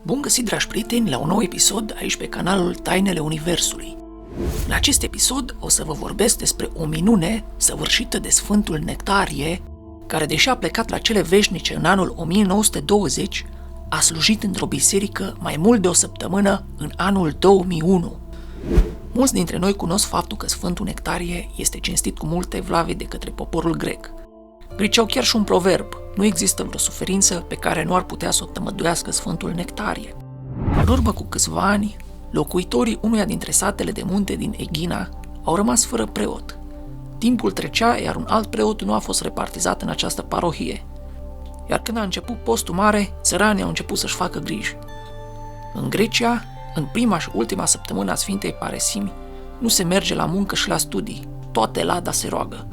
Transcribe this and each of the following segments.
Bun găsit, dragi prieteni, la un nou episod aici pe canalul Tainele Universului. În acest episod o să vă vorbesc despre o minune săvârșită de Sfântul Nectarie, care, deși a plecat la cele veșnice în anul 1920, a slujit într-o biserică mai mult de o săptămână în anul 2001. Mulți dintre noi cunosc faptul că Sfântul Nectarie este cinstit cu multe evlavie de către poporul grec. Grecii au chiar și un proverb: nu există vreo suferință pe care nu ar putea să o tămăduiască Sfântul Nectarie. În urmă cu câțiva ani, locuitorii unuia dintre satele de munte din Egina au rămas fără preot. Timpul trecea, iar un alt preot nu a fost repartizat în această parohie. Iar când a început postul mare, țăranii au început să-și facă griji. În Grecia, în prima și ultima săptămână a Sfintei Paresimi, nu se merge la muncă și la studii, toată lada se roagă.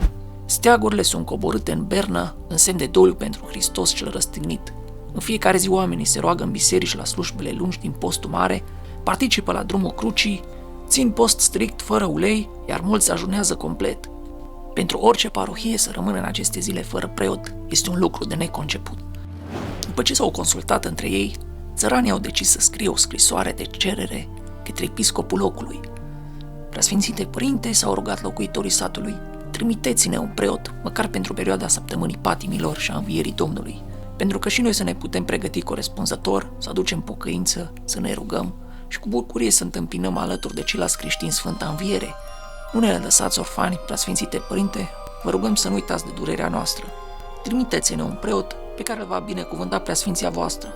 Steagurile sunt coborâte în bernă în semn de doliu pentru Hristos cel răstignit. În fiecare zi oamenii se roagă în biserici la slujbele lungi din postul mare, participă la drumul crucii, țin post strict fără ulei, iar mulți ajunează complet. Pentru orice parohie să rămână în aceste zile fără preot este un lucru de neconceput. După ce s-au consultat între ei, țăranii au decis să scrie o scrisoare de cerere către episcopul locului. Preasfințite părinte, s-au rugat locuitorii satului: trimiteți-ne un preot, măcar pentru perioada săptămânii patimilor și a învierii Domnului, pentru că și noi să ne putem pregăti corespunzător, să aducem pocăință, să ne rugăm și cu bucurie să întâmpinăm alături de ceilalți creștini Sfânta Înviere. Nu ne lăsați orfani, preasfințite părinte, vă rugăm să nu uitați de durerea noastră. Trimiteți-ne un preot pe care îl va binecuvânta preasfinția voastră.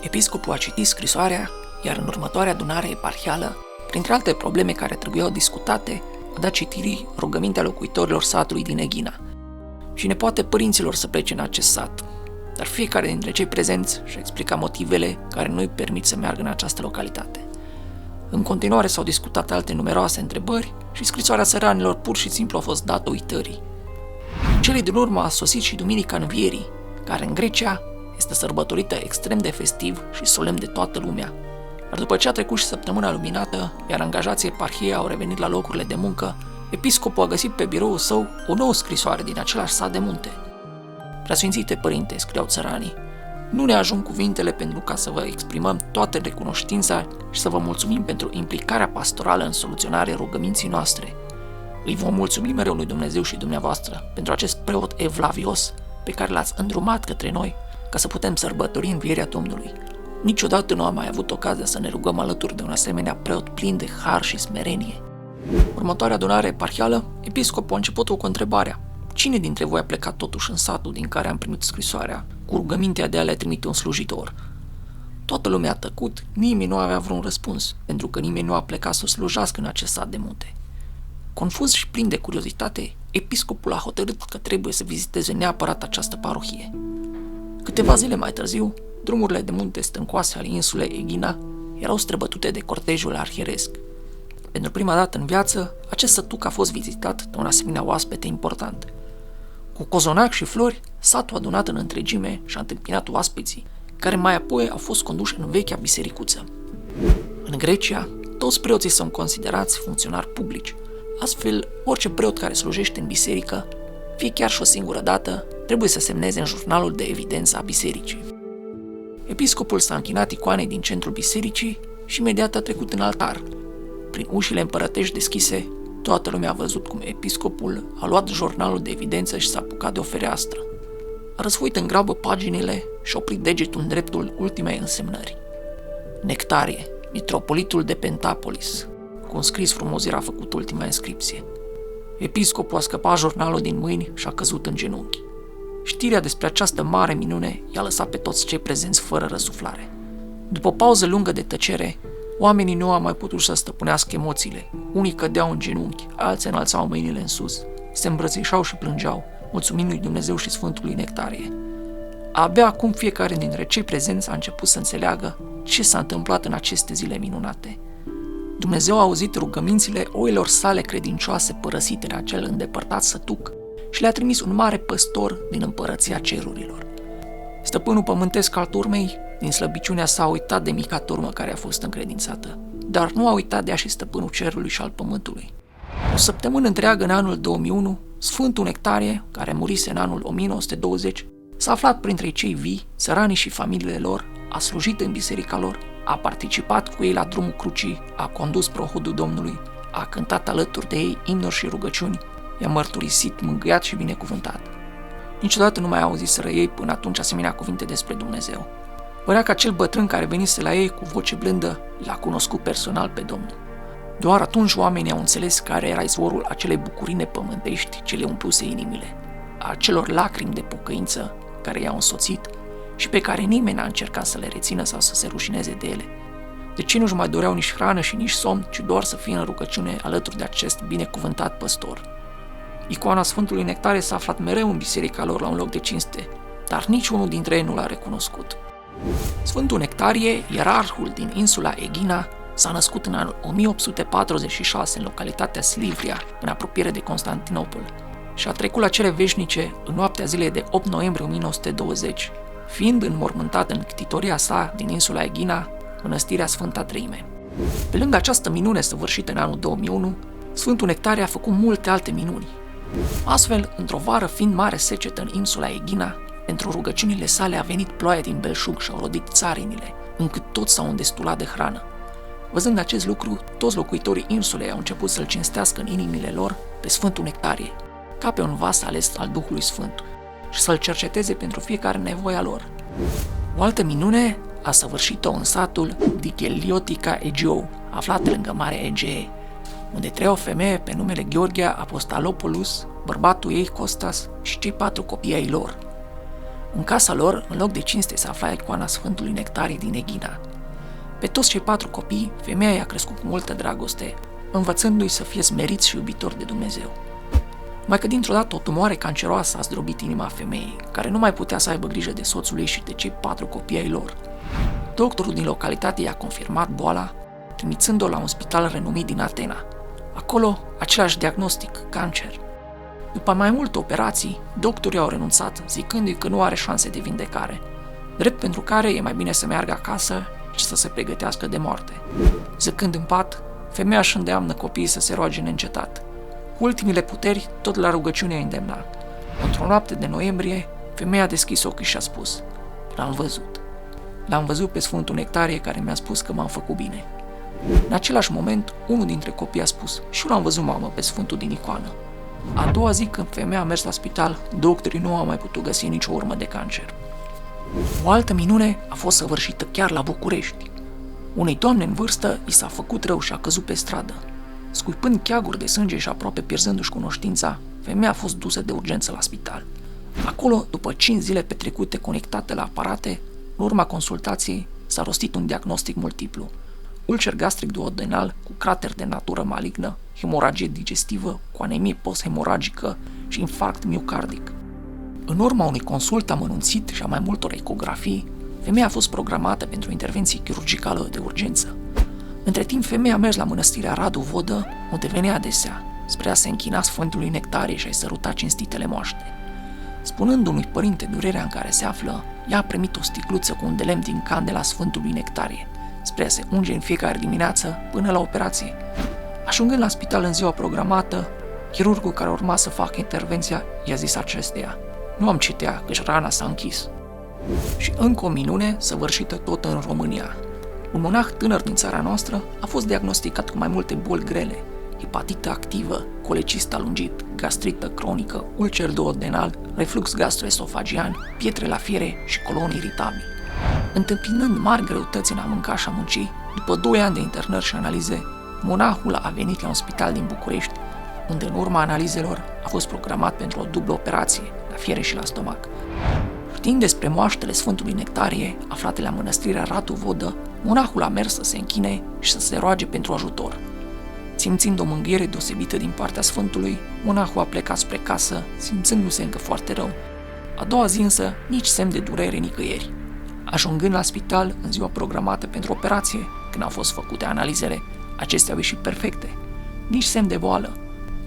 Episcopul a citit scrisoarea, iar în următoarea adunare eparhială, printre alte probleme care trebuiau discutate, a dat citirii rugămintea locuitorilor satului din Egina. Și ne poate părinților să plece în acest sat, dar fiecare dintre cei prezenți și-a explicat motivele care nu îi permit să meargă în această localitate. În continuare s-au discutat alte numeroase întrebări și scrisoarea țăranilor pur și simplu a fost dată uitării. Cele din urmă a sosit și Duminica Învierii, care în Grecia este sărbătorită extrem de festiv și solemn de toată lumea. Dar după ce a trecut și săptămâna luminată, iar angajații eparhiei au revenit la locurile de muncă, episcopul a găsit pe biroul său o nouă scrisoare din același sat de munte. Preasfințite părinte, scriau țăranii, nu ne ajung cuvintele pentru ca să vă exprimăm toată recunoștința și să vă mulțumim pentru implicarea pastorală în soluționarea rugăminții noastre. Îi vom mulțumi mereu lui Dumnezeu și dumneavoastră pentru acest preot evlavios pe care l-ați îndrumat către noi ca să putem sărbători învierea Domnului. Niciodată nu am mai avut ocazia să ne rugăm alături de un asemenea preot plin de har și smerenie. Următoarea adunare eparhială, episcopul a început cu întrebarea: cine dintre voi a plecat totuși în satul din care am primit scrisoarea, cu rugămintea de a le trimite un slujitor? Toată lumea a tăcut, nimeni nu avea vreun răspuns, pentru că nimeni nu a plecat să slujească în acest sat de munte. Confuz și plin de curiozitate, episcopul a hotărât că trebuie să viziteze neapărat această parohie. Câteva zile mai târziu, drumurile de munte stâncoase ale insulei Egina erau străbătute de cortejul arhieresc. Pentru prima dată în viață, acest sătuc a fost vizitat de un asemenea oaspete important. Cu cozonac și flori, satul adunat în întregime și-a întâmpinat oaspeții, care mai apoi au fost conduși în vechea bisericuță. În Grecia, toți preoții sunt considerați funcționari publici. Astfel, orice preot care slujește în biserică, fie chiar și o singură dată, trebuie să semneze în jurnalul de evidență a bisericii. Episcopul s-a închinat icoanei din centrul bisericii și imediat a trecut în altar. Prin ușile împărătești deschise, toată lumea a văzut cum episcopul a luat jurnalul de evidență și s-a apucat de o fereastră. A răsfoit în grabă paginile și a oprit degetul în dreptul ultimei însemnări. Nectarie, mitropolitul de Pentapolis. Cu un scris frumos era făcut ultima inscripție. Episcopul a scăpat jurnalul din mâini și a căzut în genunchi. Știrea despre această mare minune i-a lăsat pe toți cei prezenți fără răsuflare. După o pauză lungă de tăcere, oamenii nu au mai putut să stăpânească emoțiile. Unii cădeau în genunchi, alții înălțau mâinile în sus, se îmbrățișau și plângeau, mulțumind lui Dumnezeu și Sfântului Nectarie. Abia acum fiecare dintre cei prezenți a început să înțeleagă ce s-a întâmplat în aceste zile minunate. Dumnezeu a auzit rugămințile oilor sale credincioase părăsite în acel îndepărtat sătuc și le-a trimis un mare păstor din împărăția cerurilor. Stăpânul pământesc al turmei, din slăbiciunea sa, a uitat de mica turmă care a fost încredințată, dar nu a uitat de ea și stăpânul cerului și al pământului. O săptămână întreagă în anul 2001, Sfântul Nectarie, care murise în anul 1920, s-a aflat printre cei vii, țăranii și familiile lor, a slujit în biserica lor, a participat cu ei la drumul crucii, a condus prohodul Domnului, a cântat alături de ei imnuri și rugăciuni, i-a mărturisit, mângâiat și binecuvântat. Niciodată nu mai auziseră ei până atunci asemenea cuvinte despre Dumnezeu. Părea că acel bătrân care venise la ei cu voce blândă l-a cunoscut personal pe Domnul. Doar atunci oamenii au înțeles care era izvorul acelei bucurii nepământești ce le umpluse inimile, a acelor lacrimi de pocăință care i-au însoțit și pe care nimeni n-a încercat să le rețină sau să se rușineze de ele. De ce nu-și mai doreau nici hrană și nici somn, ci doar să fie în rugăciune alături de acest binecuvântat păstor. Icoana Sfântului Nectarie s-a aflat mereu în biserica lor la un loc de cinste, dar niciunul dintre ei nu l-a recunoscut. Sfântul Nectarie, ierarhul din insula Egina, s-a născut în anul 1846 în localitatea Slivria, în apropiere de Constantinopol, și a trecut la cele veșnice în noaptea zilei de 8 noiembrie 1920, fiind înmormântat în ctitoria sa din insula Egina, mănăstirea Sfânta Treime. Pe lângă această minune săvârșită în anul 2001, Sfântul Nectarie a făcut multe alte minuni. Astfel, într-o vară fiind mare secetă în insula Egina, pentru rugăciunile sale a venit ploaia din belșug și au rodit țarinile, încât toți s-au îndestulat de hrană. Văzând acest lucru, toți locuitorii insulei au început să-l cinstească în inimile lor pe Sfântul Nectarie, ca pe un vas ales al Duhului Sfânt, și să-l cerceteze pentru fiecare nevoie a lor. O altă minune a săvârșit-o în satul Dicheliotica Egeu, aflat lângă Marea Egee, unde trăia o femeie pe numele Gheorghe Apostolopoulos, bărbatul ei Costas și cei 4 copii ai lor. În casa lor, în loc de cinste, se afla icoana Sfântului Nectarie din Egina. Pe toți cei 4 copii, femeia i-a crescut cu multă dragoste, învățându-i să fie smeriți și iubitori de Dumnezeu. Mai că dintr-o dată o tumoare canceroasă a zdrobit inima femeii, care nu mai putea să aibă grijă de soțul ei și de cei 4 copii ai lor. Doctorul din localitate i-a confirmat boala, trimițând-o la un spital renumit din Atena. Acolo, același diagnostic, cancer. După mai multe operații, doctorii au renunțat, zicându-i că nu are șanse de vindecare, drept pentru care e mai bine să meargă acasă și să se pregătească de moarte. Zăcând în pat, femeia își îndeamnă copiii să se roage neîncetat. Cu ultimile puteri, tot la rugăciune a îndemnat. Într-o noapte de noiembrie, femeia a deschis ochii și a spus: L-am văzut. L-am văzut pe Sfântul Nectarie care mi-a spus că m-am făcut bine. În același moment, unul dintre copii a spus: Și eu l-am văzut, mamă, pe Sfântul din icoană. A doua zi, când femeia a mers la spital, doctorii nu au mai putut găsi nicio urmă de cancer. O altă minune a fost săvârșită chiar la București. Unei doamne în vârstă i s-a făcut rău și a căzut pe stradă. Scuipând cheaguri de sânge și aproape pierzându-și cunoștința, femeia a fost dusă de urgență la spital. Acolo, după 5 zile petrecute conectate la aparate, în urma consultației s-a rostit un diagnostic multiplu: ulcer gastric duodenal cu crater de natură malignă, hemoragie digestivă cu anemie post-hemoragică și infarct miocardic. În urma unui consult amănunțit și a mai multor ecografii, femeia a fost programată pentru intervenție chirurgicală de urgență. Între timp, femeia a mers la mănăstirea Radu Vodă, unde venea adesea, spre a se închina Sfântului Nectarie și a-i săruta cinstitele moaște. Spunând unui părinte durerea în care se află, ea a primit o sticluță cu un de lemn din candela Sfântului Nectarie, spre a se unge în fiecare dimineață până la operație. Ajungând la spital în ziua programată, chirurgul care urma să facă intervenția i-a zis acesteia: Nu am citea, căci rana s-a închis. Și încă o minune săvârșită tot în România. Un monah tânăr din țara noastră a fost diagnosticat cu mai multe boli grele: hepatită activă, colecist alungit, gastrită cronică, ulcer duodenal, reflux gastroesofagian, pietre la fiere și colon iritabil. Întâmpinând mari greutăți în a mânca și a munci, după 2 ani de internări și analize, monahul a venit la un spital din București, unde în urma analizelor a fost programat pentru o dublă operație, la fiere și la stomac. Știind despre moaștele Sfântului Nectarie, aflate la mănăstirea Radu Vodă, monahul a mers să se închine și să se roage pentru ajutor. Simțind o mângâiere deosebită din partea Sfântului, monahul a plecat spre casă, simțându-se încă foarte rău. A doua zi însă, nici semn de durere nicăieri. Ajungând la spital în ziua programată pentru operație, când au fost făcute analizele, acestea au ieșit perfecte. Nici semn de boală.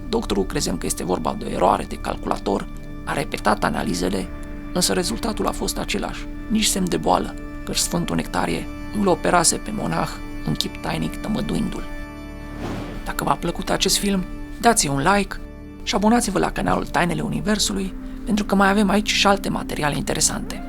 Doctorul, crezând că este vorba de o eroare de calculator, a repetat analizele, însă rezultatul a fost același, nici semn de boală, căci Sfântul Nectarie îl operase pe monah în chip tainic tămăduindu-l. Dacă v-a plăcut acest film, dați un like și abonați-vă la canalul Tainele Universului, pentru că mai avem aici și alte materiale interesante.